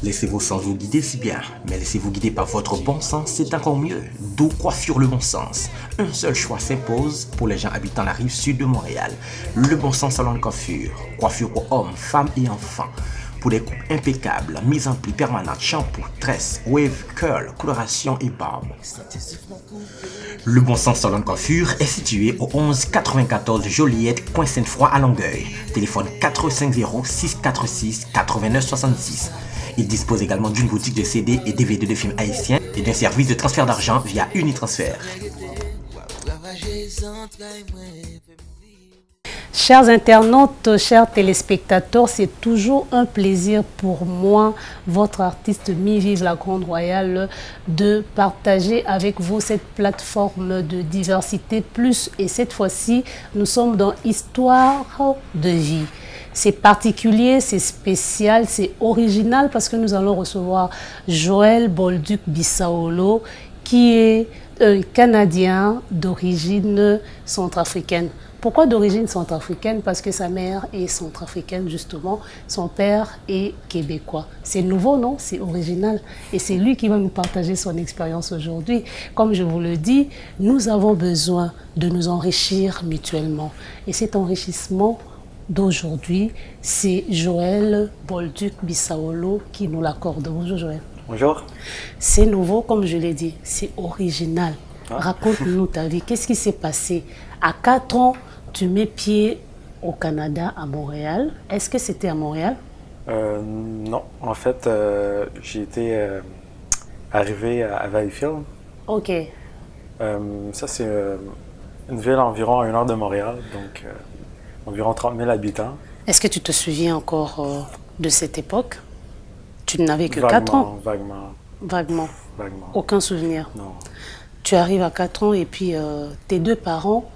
Laissez vos sens vous guider, c'est bien, mais laissez-vous guider par votre bon sens, c'est encore mieux. D'où Coiffure le Bon Sens. Un seul choix s'impose pour les gens habitant la rive sud de Montréal. Le Bon Sens salon de coiffure. Coiffure pour hommes, femmes et enfants. Pour des coupes impeccables, mise en pli permanente, shampoo, tresse, wave, curl, coloration et barbe. Le Bon Sens salon de coiffure est situé au 1194 Joliette, coin Sainte-Foy à Longueuil. Téléphone 450 646 89 66. Il dispose également d'une boutique de CD et DVD de films haïtiens et d'un service de transfert d'argent via Unitransfert. Chers internautes, chers téléspectateurs, c'est toujours un plaisir pour moi, votre artiste Mi-Vive la Grande Royale, de partager avec vous cette plateforme de diversité plus. Et cette fois-ci, nous sommes dans Histoire de vie. C'est particulier, c'est spécial, c'est original parce que nous allons recevoir Joël Bolduc Bissaolo, qui est un Canadien d'origine centrafricaine. Pourquoi d'origine centrafricaine? Parce que sa mère est centrafricaine, justement. Son père est québécois. C'est nouveau, non? C'est original. Et c'est lui qui va nous partager son expérience aujourd'hui. Comme je vous le dis, nous avons besoin de nous enrichir mutuellement. Et cet enrichissement d'aujourd'hui, c'est Joël Bolduc Bissaolo qui nous l'accorde. Bonjour Joël. Bonjour. C'est nouveau, comme je l'ai dit. C'est original. Ah. Raconte-nous ta vie. Qu'est-ce qui s'est passé? À 4 ans, tu mets pied au Canada, à Montréal. Est-ce que c'était à Montréal? Non. En fait, j'ai été arrivé à Valleyfield. OK. Ça, c'est une ville environ à 1 heure de Montréal, donc environ 30 000 habitants. Est-ce que tu te souviens encore de cette époque? Tu n'avais que Vaguement, 4 ans? Vaguement. Vaguement. Vaguement. Aucun souvenir? Non. Tu arrives à 4 ans et puis tes deux parents,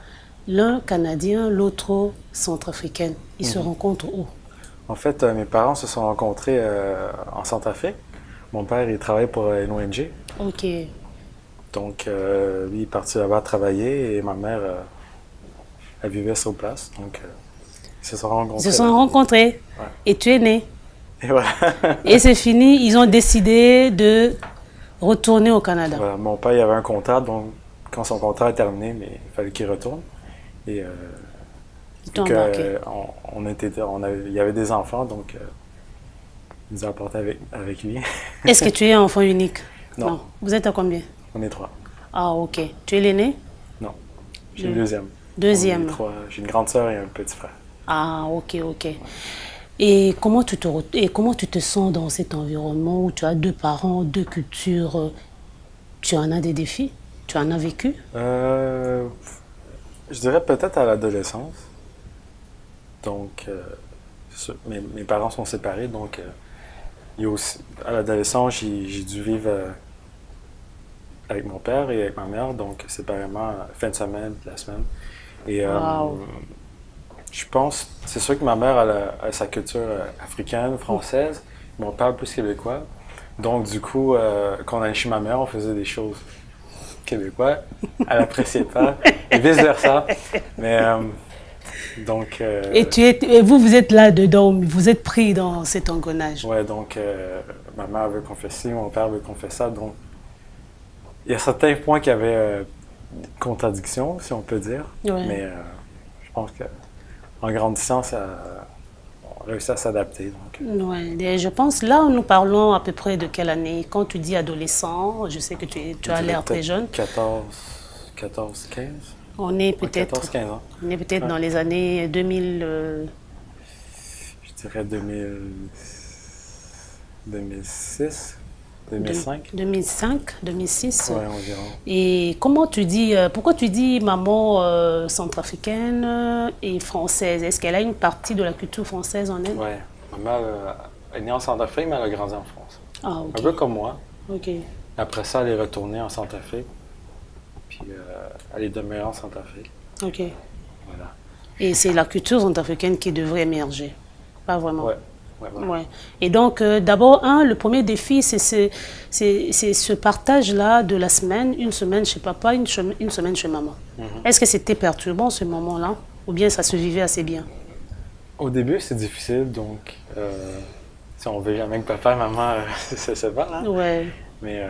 l'un canadien, l'autre centrafricaine, ils se rencontrent où? En fait, mes parents se sont rencontrés en Centrafrique. Mon père, il travaillait pour une ONG. OK. Donc, lui, il est parti là-bas travailler et ma mère, elle vivait sur place. Donc, ils se sont rencontrés. Ils se sont rencontrés. Ouais. Et tu es né. Et voilà. Et c'est fini, ils ont décidé de retourner au Canada. Voilà, mon père, il avait un contrat, donc quand son contrat est terminé, mais il fallait qu'il retourne. Et Ils t'ont embarqué. il y avait des enfants, donc il nous a apporté avec lui. Est-ce que tu es enfant unique? Non. Vous êtes à combien? On est 3. Ah, OK. Tu es l'aîné? Non. J'ai le deuxième. Deuxième. On est 3. J'ai une grande sœur et un petit frère. Ah, OK, OK. Et comment tu te sens dans cet environnement où tu as deux parents, deux cultures? Tu en as des défis? Tu en as vécu? Je dirais peut-être à l'adolescence. Donc, mes parents sont séparés, donc il y a aussi, à l'adolescence, j'ai dû vivre avec mon père et avec ma mère, donc séparément, fin de semaine, la semaine. Et Wow. je pense, c'est sûr que ma mère a sa culture africaine, française, mon père plus québécois. Donc, du coup, quand on allait chez ma mère, on faisait des choses québécois. Elle n'appréciait pas, et vice-versa. Mais, donc... Et vous êtes là-dedans, vous êtes pris dans cet engrenage. Ouais, donc, ma mère veut confesser, mon père veut confesser ça. Donc, il y a certains points qui avaient contradiction, si on peut dire. Ouais. Mais je pense qu'en grandissant, on réussit à s'adapter. Ouais, je pense, là, nous parlons à peu près de quelle année? Quand tu dis adolescent, je sais que tu as l'air très jeune. 14, 15. On est peut-être 14-15 ans. on est peut-être dans les années 2000. Je dirais 2006, 2005. 2005, 2006. Ouais, environ. Et comment tu dis, pourquoi tu dis maman centrafricaine et française? Est-ce qu'elle a une partie de la culture française en elle? Ouais. Ma mère est née en Centrafrique, mais elle a grandi en France. Ah, ok. Un peu comme moi. Ok. Après ça, elle est retournée en Centrafrique. Puis elle est demeurée en Centrafrique. Ok. Voilà. Et c'est la culture centrafricaine qui devrait émerger, pas vraiment? Ouais. Ouais, voilà. Ouais. Et donc, d'abord, le premier défi, c'est ce partage-là de la semaine, une semaine chez papa, une semaine chez maman. Est-ce que c'était perturbant ce moment-là, ou bien ça se vivait assez bien? Au début, c'est difficile, donc Si on veut jamais que papa et maman se séparent, hein? Ouais. Mais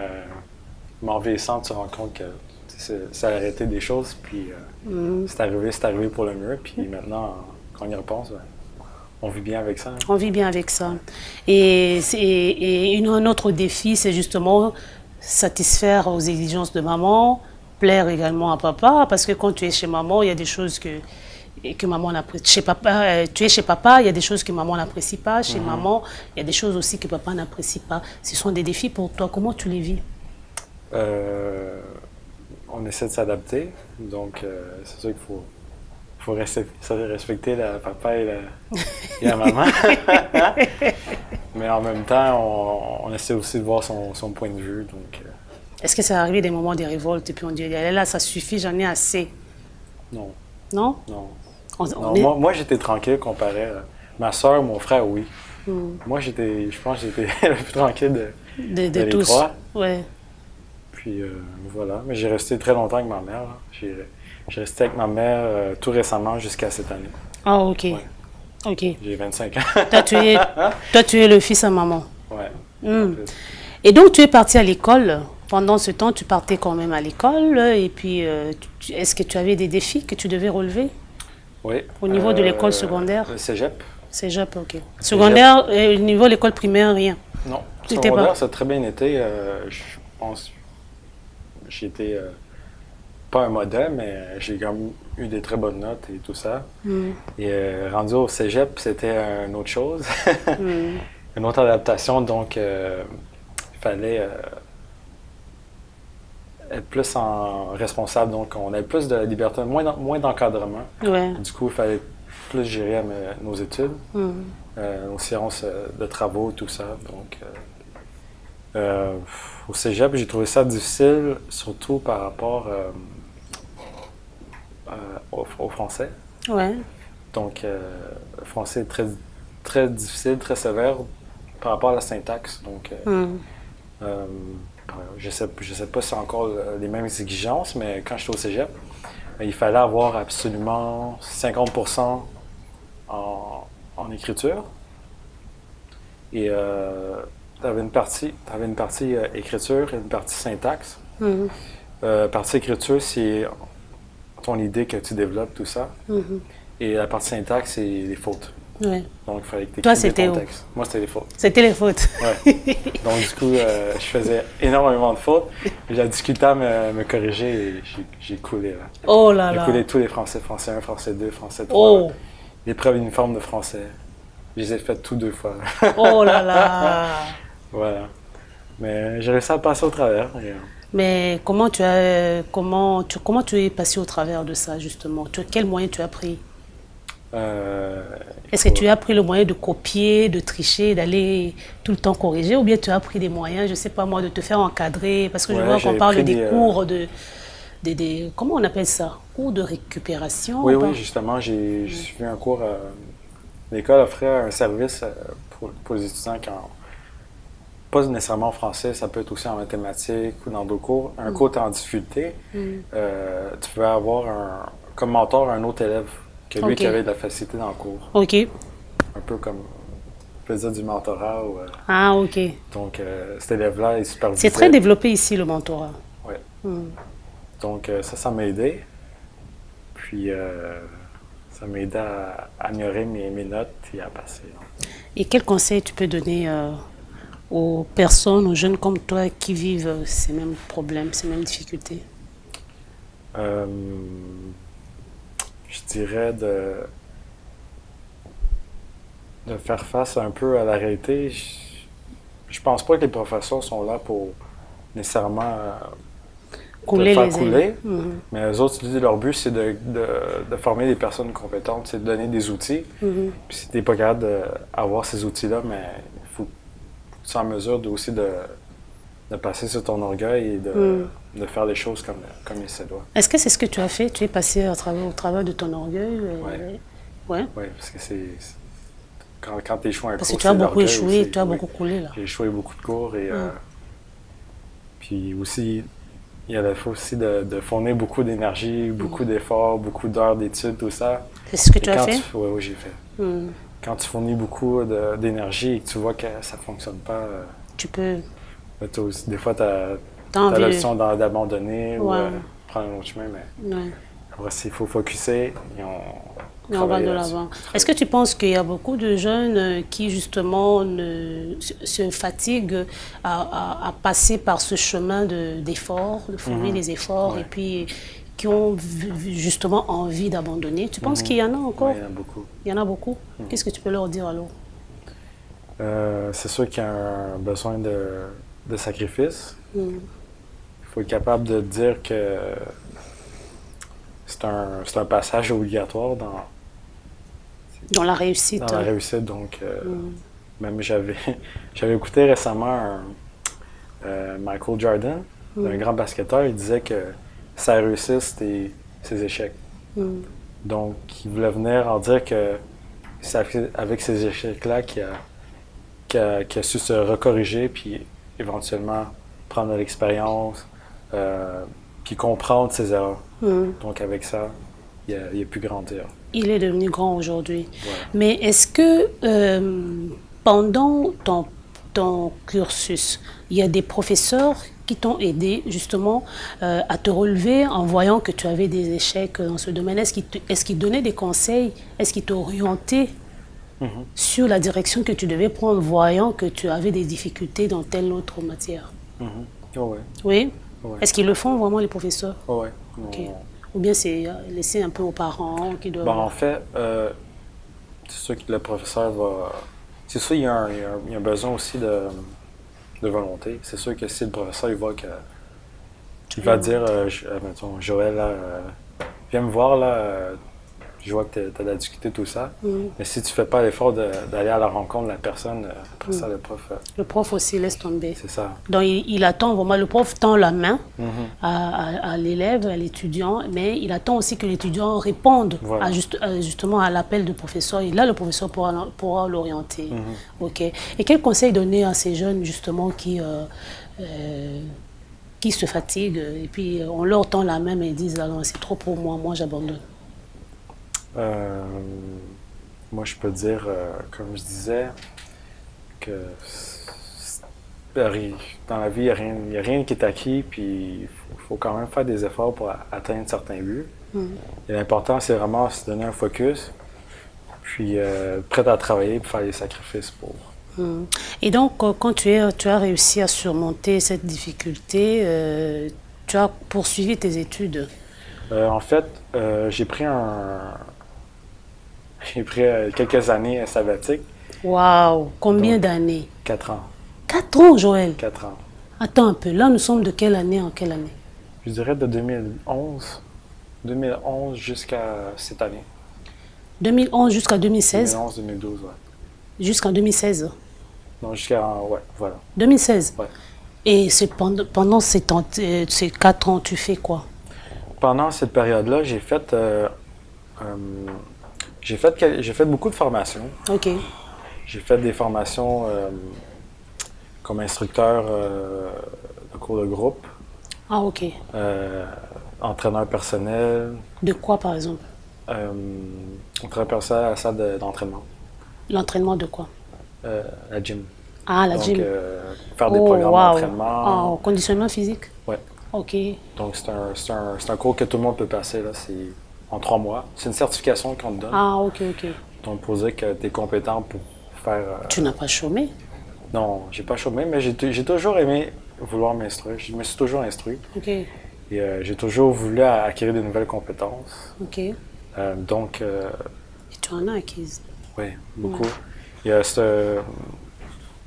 en vieillissant, tu te rends compte que ça a arrêté des choses, puis c'est arrivé pour le mieux. Puis maintenant, quand on y repense, ben, on vit bien avec ça. Hein? On vit bien avec ça. Et un autre défi, c'est justement satisfaire aux exigences de maman, plaire également à papa, parce que quand tu es chez maman, il y a des choses que maman n'apprécie. Chez papa, tu es chez papa, il y a des choses que maman n'apprécie pas. Chez maman, il y a des choses aussi que papa n'apprécie pas. Ce sont des défis pour toi. Comment tu les vis? On essaie de s'adapter, donc c'est sûr qu'il faut respecter la papa et la maman. Mais en même temps, on essaie aussi de voir son point de vue. Donc, est-ce que ça arrive des moments de révolte et puis on dit là, ça suffit, j'en ai assez? Non. Non? Non. Non, moi j'étais tranquille comparé à ma soeur, mon frère, oui. Moi, je pense que j'étais le plus tranquille de les tous. Trois. Ouais. Puis voilà. Mais j'ai resté très longtemps avec ma mère. J'ai resté avec ma mère tout récemment jusqu'à cette année. Ah, ok. Ouais. Ok. J'ai 25 ans. Toi, tu es le fils à maman. Ouais. Et donc, tu es parti à l'école. Pendant ce temps, tu partais quand même à l'école. Et puis, est-ce que tu avais des défis que tu devais relever? Oui. Au niveau de l'école secondaire? Le cégep. Cégep, ok. Secondaire, au niveau de l'école primaire, rien? Non. Secondaire, ça a très bien été. Je pense j'étais pas un modèle, mais j'ai quand même eu des très bonnes notes et tout ça. Et rendu au cégep, c'était une autre chose. Une autre adaptation, donc il fallait être plus responsable, donc on avait plus de liberté, moins d'encadrement. Ouais. Du coup, il fallait plus gérer nos études, nos séances de travaux, tout ça. Donc, au cégep, j'ai trouvé ça difficile, surtout par rapport au français. Ouais. Donc, le français est très, très difficile, très sévère par rapport à la syntaxe. Donc, je sais pas si c'est encore les mêmes exigences, mais quand j'étais au cégep, il fallait avoir absolument 50% en écriture. Et tu avais une partie écriture et une partie syntaxe. Partie écriture, c'est ton idée que tu développes, tout ça. Et la partie syntaxe, c'est les fautes. Ouais. Donc, il fallait que tu Toi, écrives c'était ton texte. Moi, c'était les fautes. C'était les fautes. Ouais. Donc, du coup, je faisais énormément de fautes. J'ai discuté à me corriger et j'ai coulé. Là. Oh là là. J'ai coulé tous les français 1, français 2, français 3. Oh. L'épreuve uniforme de français. Je les ai faites tous 2 fois. Oh là là. Voilà. Mais j'ai réussi à passer au travers. Mais comment tu es passé au travers de ça, justement? Quel moyen tu as pris? Est-ce que tu as pris le moyen de copier, de tricher, d'aller tout le temps corriger, ou bien tu as pris des moyens, je ne sais pas moi, de te faire encadrer? Parce que je vois qu'on parle des cours comment on appelle ça? Cours de récupération? Oui, justement, j'ai suivi un cours. L'école offrait un service pour les étudiants qui pas nécessairement en français, ça peut être aussi en mathématiques ou dans d'autres cours. Un cours en difficulté, tu peux avoir comme mentor un autre élève que lui qui avait de la facilité dans le cours. OK. Un peu comme, on peut dire du mentorat. Ah, OK. Donc, cet élève-là, il supervisait. C'est très développé ici, le mentorat. Oui. Donc, ça m'a aidé. Puis, ça m'a aidé à améliorer mes notes et à passer. Et quel conseil tu peux donner aux personnes, aux jeunes comme toi qui vivent ces mêmes problèmes, ces mêmes difficultés? Je dirais de faire face un peu à la réalité. Je pense pas que les professeurs sont là pour nécessairement te faire couler, mais eux autres, leur but, c'est de former des personnes compétentes, c'est de donner des outils. Puis si tu n'es pas capable d'avoir ces outils-là, mais il faut que tu sois en mesure aussi de passer sur ton orgueil et de faire les choses comme il se doit. Est-ce que c'est ce que tu as fait? Tu es passé au travers de ton orgueil? Oui, parce que c'est... Quand tu échoues un cours, parce que tu as beaucoup échoué, tu as beaucoup coulé, là. J'ai échoué beaucoup de cours et... puis aussi, il faut aussi de fournir beaucoup d'énergie, beaucoup d'efforts, beaucoup d'heures d'études, tout ça. C'est ce que tu as fait? Oui, j'ai fait. quand tu fournis beaucoup d'énergie et que tu vois que ça ne fonctionne pas, Tu peux... des fois, tu as envie l'option d'abandonner ou Ouais. prendre un autre chemin, mais Ouais. après, il faut focusser et Et on va de l'avant. Est-ce que tu penses qu'il y a beaucoup de jeunes qui, justement, se fatiguent à passer par ce chemin d'efforts, de fournir les efforts, Ouais. et puis qui ont justement envie d'abandonner? Tu penses qu'il y en a encore? Ouais, il y en a beaucoup. Il y en a beaucoup? Qu'est-ce que tu peux leur dire alors? C'est sûr qu'il y a un besoin de sacrifice. Mm. Il faut être capable de dire que c'est un passage obligatoire Dans la réussite. dans la réussite. Donc, même j'avais écouté récemment Michael Jordan, un grand basketteur. Il disait que sa réussite, c'était ses échecs. Mm. Donc, il voulait venir en dire que c'est avec ces échecs-là qu'il a su se recorriger, puis éventuellement prendre de l'expérience, puis comprendre ses erreurs. Mm. Donc, avec ça, il a pu grandir. Il est devenu grand aujourd'hui. Voilà. Mais est-ce que pendant ton cursus, il y a des professeurs qui t'ont aidé justement à te relever en voyant que tu avais des échecs dans ce domaine? Est-ce qu'ils donnaient des conseils? Est-ce qu'ils t'orientaient sur la direction que tu devais prendre, voyant que tu avais des difficultés dans telle autre matière? Oh, ouais. Oui? Ouais. Est-ce qu'ils le font vraiment, les professeurs? Oh, ouais. Ok. Ou bien c'est laissé un peu aux parents qui doivent... Bon, en fait, c'est sûr que le professeur va... C'est sûr qu'il y a un besoin aussi de volonté. C'est sûr que si le professeur il voit que... Il va dire, mettons, Joël, là, viens me voir, là, je vois que tu as de la difficulté, tout ça. Mais si tu fais pas l'effort d'aller à la rencontre de la personne, après ça, le prof... Le prof aussi laisse tomber. c'est ça. Donc il attend vraiment, le prof tend la main à l'élève, à l'étudiant, mais il attend aussi que l'étudiant réponde Voilà. justement à l'appel du professeur. Et là, le professeur pourra l'orienter. Ok. Et quel conseil donner à ces jeunes justement qui se fatiguent et puis on leur tend la main et ils disent ah non, c'est trop pour moi, j'abandonne. Moi, je peux dire, comme je disais, que dans la vie, il n'y a rien qui est acquis, puis il faut quand même faire des efforts pour atteindre certains buts. Et l'important, c'est vraiment se donner un focus, puis prêt à travailler pour faire des sacrifices pour. Et donc, quand tu as réussi à surmonter cette difficulté, tu as poursuivi tes études. En fait, j'ai pris quelques années sabbatiques, Waouh! Combien Donc, d'années? 4 ans. 4 ans, Joël. 4 ans. Attends un peu. Là, nous sommes de quelle année en quelle année? Je dirais de 2011 jusqu'à cette année. 2011 jusqu'à 2016? 2011-2012, ouais. Jusqu'en 2016. Non, ouais, voilà. 2016? Ouais. Et pendant ces 4 ans, tu fais quoi? Pendant cette période-là, j'ai fait beaucoup de formations. Ok. J'ai fait des formations comme instructeur de cours de groupe, Ah, ok. entraîneur personnel, De quoi, par exemple? entraîneur personnel à la salle d'entraînement, L'entraînement de quoi? la gym. Ah, la Donc, gym. faire des programmes d'entraînement. Oh, conditionnement physique? Ouais. Ok. Donc, c'est un cours que tout le monde peut passer. Là. C'est en 3 mois. C'est une certification qu'on te donne. Ah, ok, ok. Donc, pour dire que tu es compétent pour faire... Tu n'as pas chômé? Non, j'ai pas chômé, mais j'ai toujours aimé vouloir m'instruire. Je me suis toujours instruit. Ok, Et j'ai toujours voulu acquérir de nouvelles compétences. ok. Et Donc, tu en as acquise? oui, beaucoup. Il y a cette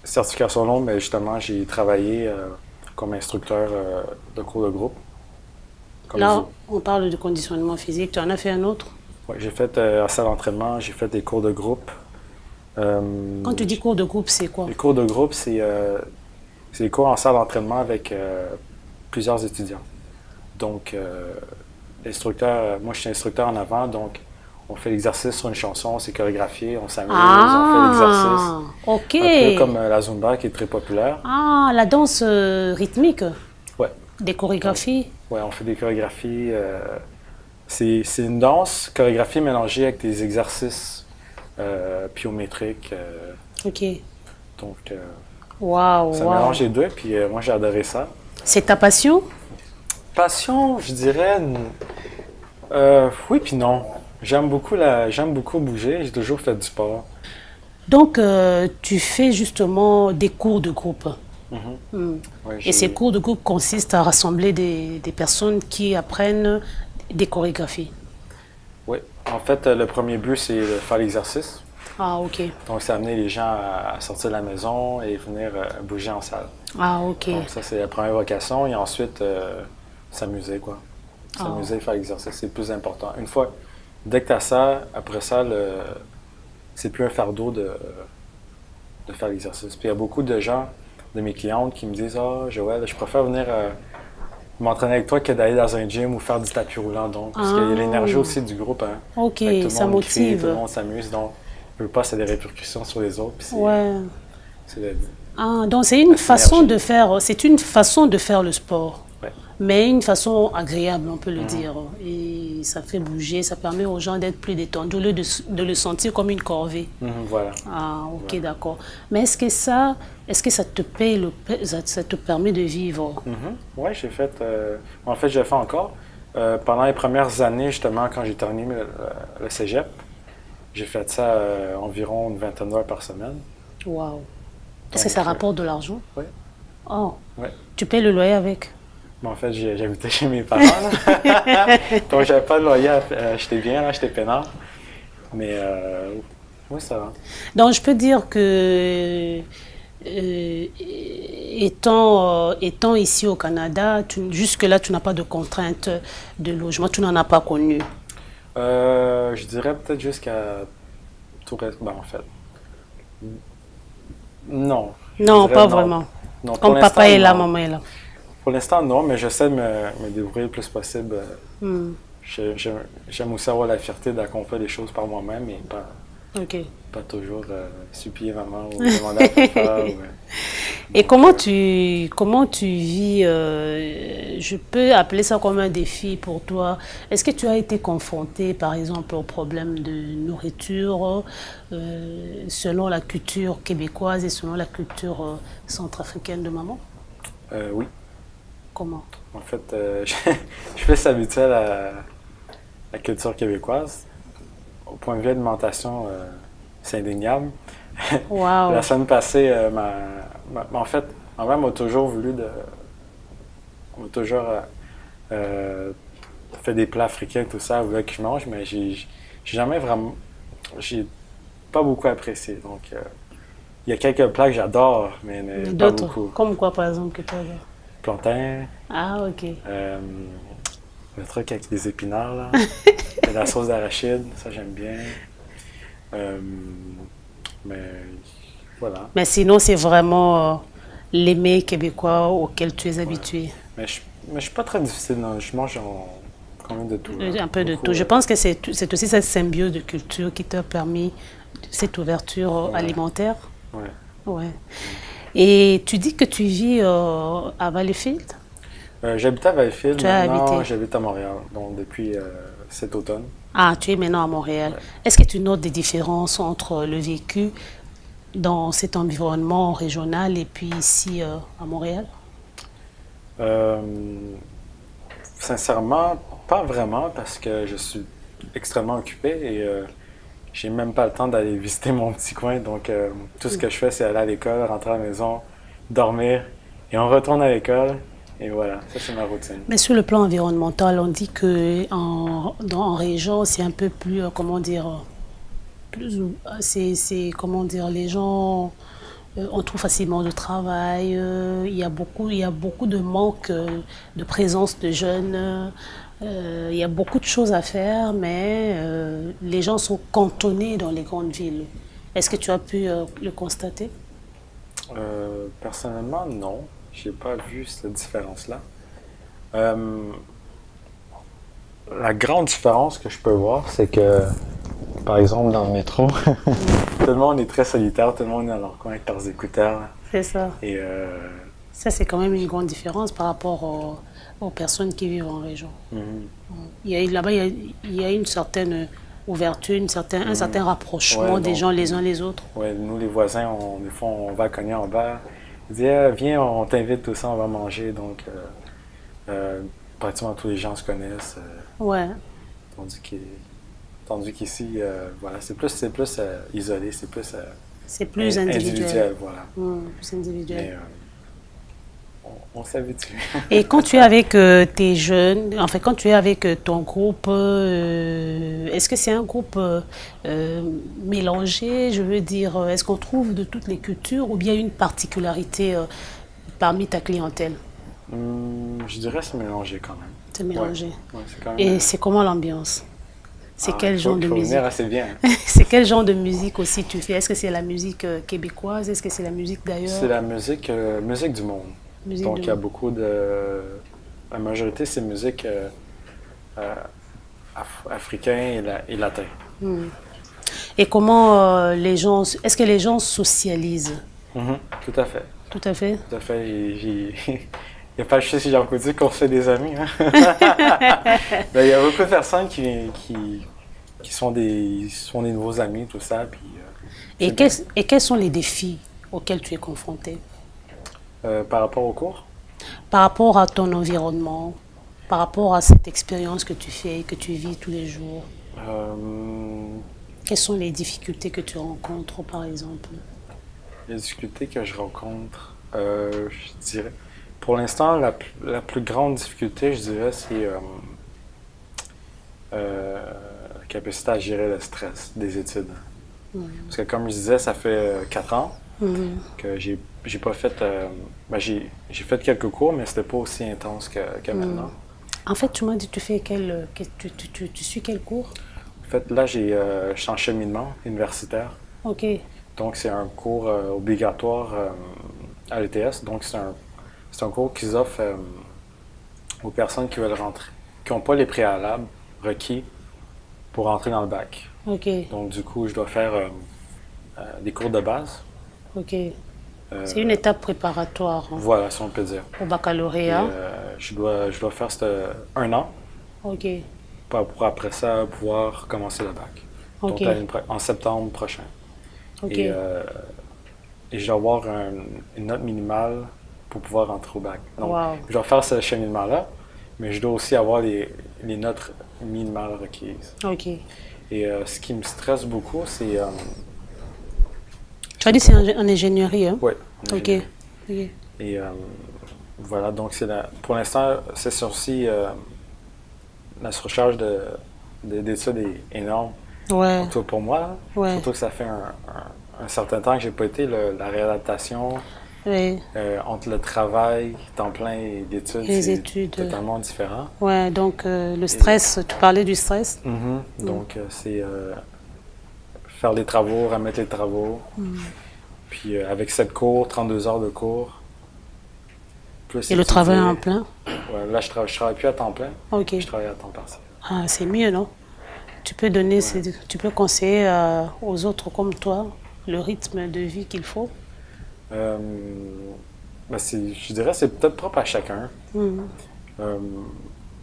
certification-là, mais justement, j'ai travaillé comme instructeur de cours de groupe. Comme Là, on parle de conditionnement physique. Tu en as fait un autre? Ouais, j'ai fait à salle d'entraînement, j'ai fait des cours de groupe. Quand tu dis cours de groupe, c'est quoi? Les cours de groupe, c'est des cours en salle d'entraînement avec plusieurs étudiants. Donc, l'instructeur, moi je suis instructeur en avant, donc on fait l'exercice sur une chanson, c'est chorégraphié, on s'amuse, on fait l'exercice. Ok. Un peu comme la Zumba qui est très populaire. Ah, la danse rythmique? Ouais. Des chorégraphies? Ouais, on fait des chorégraphies. C'est une danse, chorégraphie mélangée avec des exercices pliométrique. Ok. Donc, Waouh, ça waouh. mélange les deux, puis moi, j'ai adoré ça. C'est ta passion? Passion, je dirais, oui puis non. J'aime beaucoup bouger, j'ai toujours fait du sport. Donc, tu fais justement des cours de groupe. Ouais, Et ces cours de groupe consistent à rassembler des personnes qui apprennent des chorégraphies. Oui, en fait, le premier but, c'est de faire l'exercice. Ah, ok. Donc, c'est amener les gens à sortir de la maison et venir bouger en salle. Ah, ok. Donc, ça, c'est la première vocation. Et ensuite, s'amuser, quoi. S'amuser, faire l'exercice, c'est le plus important. Une fois, dès que tu as ça, après ça, c'est plus un fardeau de faire l'exercice. Puis il y a beaucoup de gens, de mes clientes, qui me disent « Ah, Joël, je préfère venir m'entraîner avec toi que d'aller dans un gym ou faire du tapis roulant. » Donc, parce qu'il y a l'énergie aussi du groupe. Hein. Ok, Fait que tout le ça monde crie, motive. tout le monde s'amuse. Donc, je veux pas, ça a des répercussions sur les autres. Puis Ouais. c'est la- Ah, donc c'est une façon synergie. de faire, c'est une façon de faire le sport, Ouais. mais une façon agréable, on peut le dire. Et ça fait bouger, ça permet aux gens d'être plus détendus au lieu de le sentir comme une corvée. Voilà. Ah, ok, d'accord. Mais est-ce que ça te paye ça te permet de vivre? Oui, j'ai fait. En fait, je le fais encore. Pendant les premières années, justement, quand j'ai terminé le cégep, j'ai fait ça environ une vingtaine d'heures par semaine. Waouh. Est-ce que ça rapporte de l'argent? Oui. Oh, Ouais. tu payes le loyer avec? Mais en fait, j'habitais chez mes parents. Là. Donc, j'avais pas de loyer. J'étais bien, là, j'étais peinard. Mais oui, ça va. Donc, je peux dire que étant ici au Canada, jusque-là, tu n'as pas de contraintes de logement, tu n'en as pas connu. Je dirais peut-être jusqu'à tout reste. Ben, en fait. Non. Je Non, dirais pas non. vraiment. Non, pour Comme l'instant, papa est là, non. maman est là. Pour l'instant, non, mais j'essaie de me débrouiller le plus possible. Hmm, J'aime aussi avoir la fierté d'accomplir des choses par moi-même et ok. pas toujours supplier maman ou demander à papa. Et comment tu vis, je peux appeler ça comme un défi pour toi. Est-ce que tu as été confronté, par exemple, au problème de nourriture selon la culture québécoise et selon la culture centrafricaine de maman? Oui. Comment? En fait, je fais s'habituer à la culture québécoise. Au point de vue alimentation, c'est indéniable. Wow. La semaine passée, en fait, ma mère m'a toujours m'a toujours fait des plats africains, tout ça, elle voulait que je mange, mais j'ai pas beaucoup apprécié. Donc, il y a quelques plats que j'adore, mais pas D'autres, beaucoup. comme quoi, par exemple, que tu as? Plantain, Ah, ok. le truc avec les épinards, là. Et la sauce d'arachide, ça j'aime bien. Mais voilà. Mais sinon, c'est vraiment les mets québécois auxquels tu es habitué. Mais je suis pas très difficile, non. Je mange quand même de tout. Là. Un peu de Beaucoup, tout. Je pense que c'est aussi cette symbiose de culture qui t'a permis cette ouverture alimentaire. Ouais. Ouais. Et tu dis que tu vis à Valleyfield? J'habite à Valleyfield, Tu as maintenant habité? j'habite à Montréal, donc depuis cet automne. Ah, tu es maintenant à Montréal. Ouais. Est-ce que tu notes des différences entre le vécu dans cet environnement régional et puis ici à Montréal? Sincèrement, pas vraiment, parce que je suis extrêmement occupé et j'ai même pas le temps d'aller visiter mon petit coin. Donc, tout ce que je fais, c'est aller à l'école, rentrer à la maison, dormir, et on retourne à l'école. Et voilà, ça c'est ma routine. Mais sur le plan environnemental, on dit que en région, c'est un peu plus, comment dire, comment dire, les gens, on trouve facilement de travail, il y a beaucoup de manque de présence de jeunes, il y a beaucoup de choses à faire, mais les gens sont cantonnés dans les grandes villes. Est-ce que tu as pu le constater? Personnellement, non. J'ai pas vu cette différence-là. La grande différence que je peux voir, c'est que, par exemple, dans le métro, tout le monde est très solitaire, tout le monde est dans leur coin avec leurs écouteurs. C'est ça. Et Ça, c'est quand même une grande différence par rapport aux personnes qui vivent en région. Là-bas, il y a une certaine ouverture, un certain rapprochement Ouais, des donc, gens les uns les autres. Ouais, nous, les voisins, des fois, on va cogner en bas. Ils disent, ah, viens, on t'invite tout ça, on va manger. Donc, pratiquement tous les gens se connaissent. Ouais. Tandis qu'ici, voilà, c'est plus isolé, c'est plus C'est plus individuel. Voilà. Plus individuel. Mais, on s'habitue. Et quand tu es avec tes jeunes, enfin quand tu es avec ton groupe, est-ce que c'est un groupe mélangé? Je veux dire, est-ce qu'on trouve de toutes les cultures ou bien une particularité parmi ta clientèle? Je dirais que c'est mélangé quand même. C'est mélangé. Ouais, c'est quand même, Et c'est comment l'ambiance? C'est quel genre de musique? Assez bien. C'est quel genre de musique aussi tu fais? Est-ce que c'est la musique québécoise? Est-ce que c'est la musique d'ailleurs? C'est la musique du monde. Donc, il y a beaucoup de... La majorité, c'est musique africaine et latin. Et comment les gens... Est-ce que les gens socialisent? Tout à fait. Tout à fait. Tout à fait. Il n'y a pas juste si j'ai envie de dire qu'on se fait des amis. Hein? Ben, il y a beaucoup de personnes qui sont des nouveaux amis, tout ça. Puis, et quels sont les défis auxquels tu es confronté? Par rapport au cours? Par rapport à ton environnement, par rapport à cette expérience que tu fais, que tu vis tous les jours, quelles sont les difficultés que tu rencontres, par exemple? Les difficultés que je rencontre, je dirais... Pour l'instant, la plus grande difficulté, je dirais, c'est la capacité à gérer le stress des études. Parce que comme je disais, ça fait 4 ans que j'ai pas fait... j'ai fait quelques cours, mais c'était pas aussi intense que maintenant. En fait, tu m'as dit, tu suis quel cours? En fait, là, je suis en cheminement universitaire. OK. Donc, c'est un cours obligatoire à l'ETS. Donc, c'est un cours qu'ils offrent aux personnes qui veulent rentrer, qui n'ont pas les préalables requis pour rentrer dans le bac. OK. Donc, du coup, je dois faire des cours de base. OK. C'est une étape préparatoire. Hein, voilà, si on peut dire. au baccalauréat. Et, je dois faire 1 an. OK. Pour après ça pouvoir commencer le bac. OK. Donc, en septembre prochain. OK. Et je dois avoir une note minimale pour pouvoir rentrer au bac. Donc, je dois faire ce cheminement-là, mais je dois aussi avoir les notes minimales requises. OK. Et ce qui me stresse beaucoup, c'est... tu as dit c'est en ingénierie, hein? Oui. OK. Et voilà, donc pour l'instant, c'est aussi... la surcharge d'études est énorme. Ouais. Surtout pour moi. Ouais. Surtout que ça fait un certain temps que j'ai pas été. La réadaptation Oui. entre le travail, temps plein et d'études, Les études. totalement différent. Ouais, donc le stress, tu parlais du stress? Donc, c'est faire les travaux, remettre les travaux. Puis avec 7 cours, 32 heures de cours. Et le travail en plein? Ouais, là, je travaille plus à temps plein. OK. Je travaille à temps partiel. Ah, c'est mieux, non? Tu peux donner, tu peux conseiller aux autres comme toi le rythme de vie qu'il faut? Je dirais que c'est peut-être propre à chacun.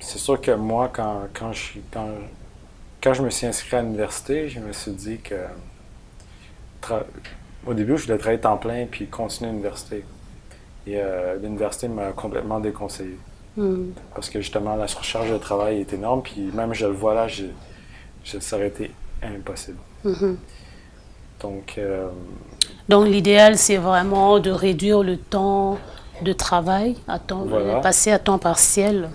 C'est sûr que moi, quand je me suis inscrit à l'université, je me suis dit que au début, je voulais travailler temps plein puis continuer l'université. Et l'université m'a complètement déconseillé. Parce que justement, la surcharge de travail est énorme, puis même je le vois là, ça aurait été impossible. Donc l'idéal, c'est vraiment de réduire le temps de travail, passer à temps partiel,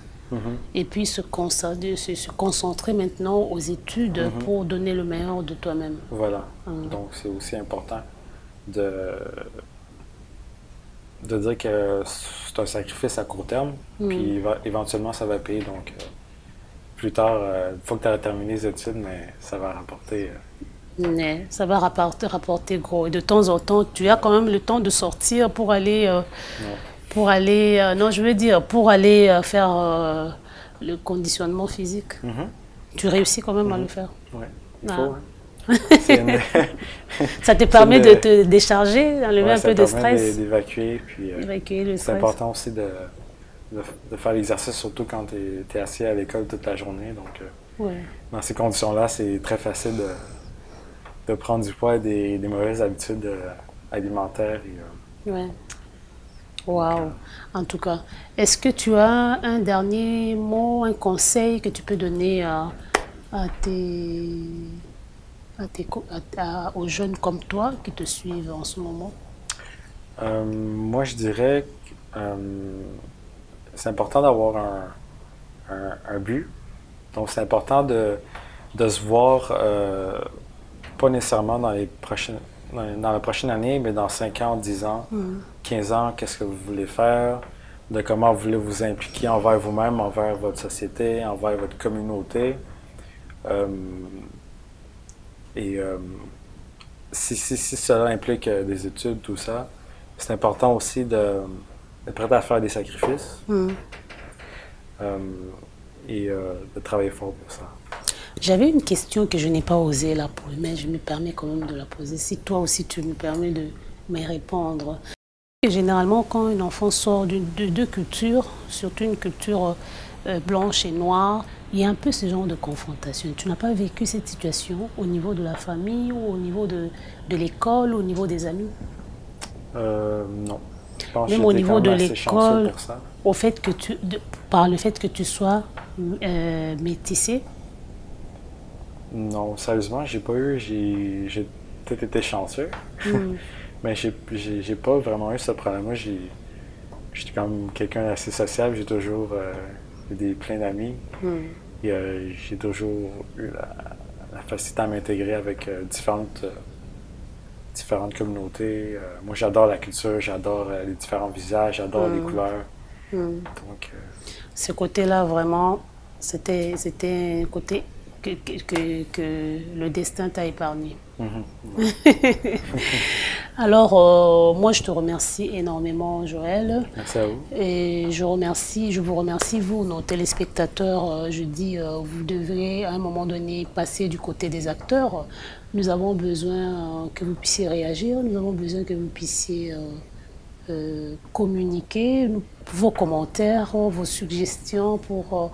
et puis se concentrer maintenant aux études pour donner le meilleur de toi-même. Voilà. Donc c'est aussi important de dire que c'est un sacrifice à court terme, puis éventuellement ça va payer. Donc plus tard, il faut que tu aies terminé les études, mais ça va rapporter. Mais ça va rapporter gros. Et de temps en temps, tu as quand même le temps de sortir pour aller, pour aller faire le conditionnement physique. Tu réussis quand même à le faire. Oui, il faut. Ça te permet de te décharger, d'enlever un peu de stress. Ça permet d'évacuer. Évacuer le stress. C'est important aussi de faire l'exercice, surtout quand tu es assis à l'école toute la journée. Donc, Ouais. Dans ces conditions-là, c'est très facile de prendre du poids et des mauvaises habitudes alimentaires. Ouais. Wow. En tout cas, est-ce que tu as un dernier mot, un conseil que tu peux donner à aux jeunes comme toi qui te suivent en ce moment? Moi, je dirais que c'est important d'avoir un but. Donc, c'est important de se voir, pas nécessairement dans la prochaine année, mais dans 5 ans, 10 ans, 15 ans, qu'est-ce que vous voulez faire, de comment vous voulez vous impliquer envers vous-même, envers votre société, envers votre communauté. Si cela implique des études, tout ça, c'est important aussi d'être prêt à faire des sacrifices et de travailler fort pour ça. J'avais une question que je n'ai pas osé la poser, mais je me permets quand même de la poser. Si toi aussi tu me permets de m'y répondre. Généralement, quand un enfant sort de deux cultures, surtout une culture blanche et noire, il y a un peu ce genre de confrontation. Tu n'as pas vécu cette situation au niveau de la famille ou au niveau de l'école, au niveau des amis? Non. Je pense même que au j'étais niveau quand de même assez chanceux l'école, pour ça. au fait que par le fait que tu sois métissé? Non, sérieusement, j'ai peut-être été chanceux, mais j'ai pas vraiment eu ce problème. Moi, j'étais quand même quelqu'un d'assez sociable, j'ai toujours eu plein d'amis. Et j'ai toujours eu la facilité à m'intégrer avec différentes communautés. Moi, j'adore la culture, j'adore les différents visages, j'adore les couleurs. Donc, ce côté-là, vraiment, c'était un côté que le destin t'a épargné. Alors, moi, je te remercie énormément, Joël. Merci à vous. Et je vous remercie, vous, nos téléspectateurs. Je dis, vous devrez, à un moment donné, passer du côté des acteurs. Nous avons besoin que vous puissiez réagir. Nous avons besoin que vous puissiez communiquer vos commentaires, vos suggestions pour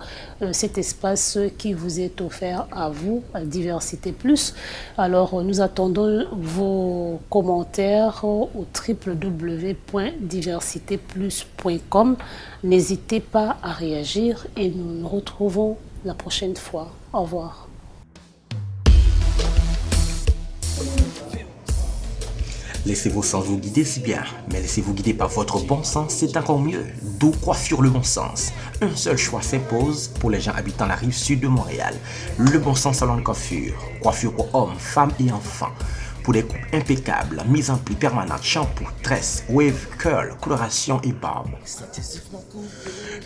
cet espace qui vous est offert à vous, à Diversité Plus. Alors, nous attendons vos commentaires au www.diversitéplus.com. N'hésitez pas à réagir et nous nous retrouvons la prochaine fois. Au revoir. Laissez vos sens vous guider, c'est bien, mais laissez-vous guider par votre bon sens, c'est encore mieux. Do Coiffure Le Bon Sens. Un seul choix s'impose pour les gens habitant la rive sud de Montréal. Le Bon Sens Salon de Coiffure. Coiffure pour hommes, femmes et enfants. Pour des coupes impeccables, mise en pli permanente, shampoo, tresse, wave, curl, coloration et barbe.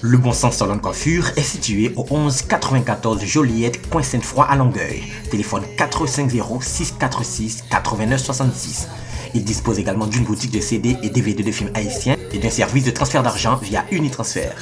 Le Bon Sens Salon de Coiffure est situé au 1194 Joliette, coin Sainte-Foy à Longueuil. Téléphone 450-646-8966. Il dispose également d'une boutique de CD et DVD de films haïtiens et d'un service de transfert d'argent via Unitransfert.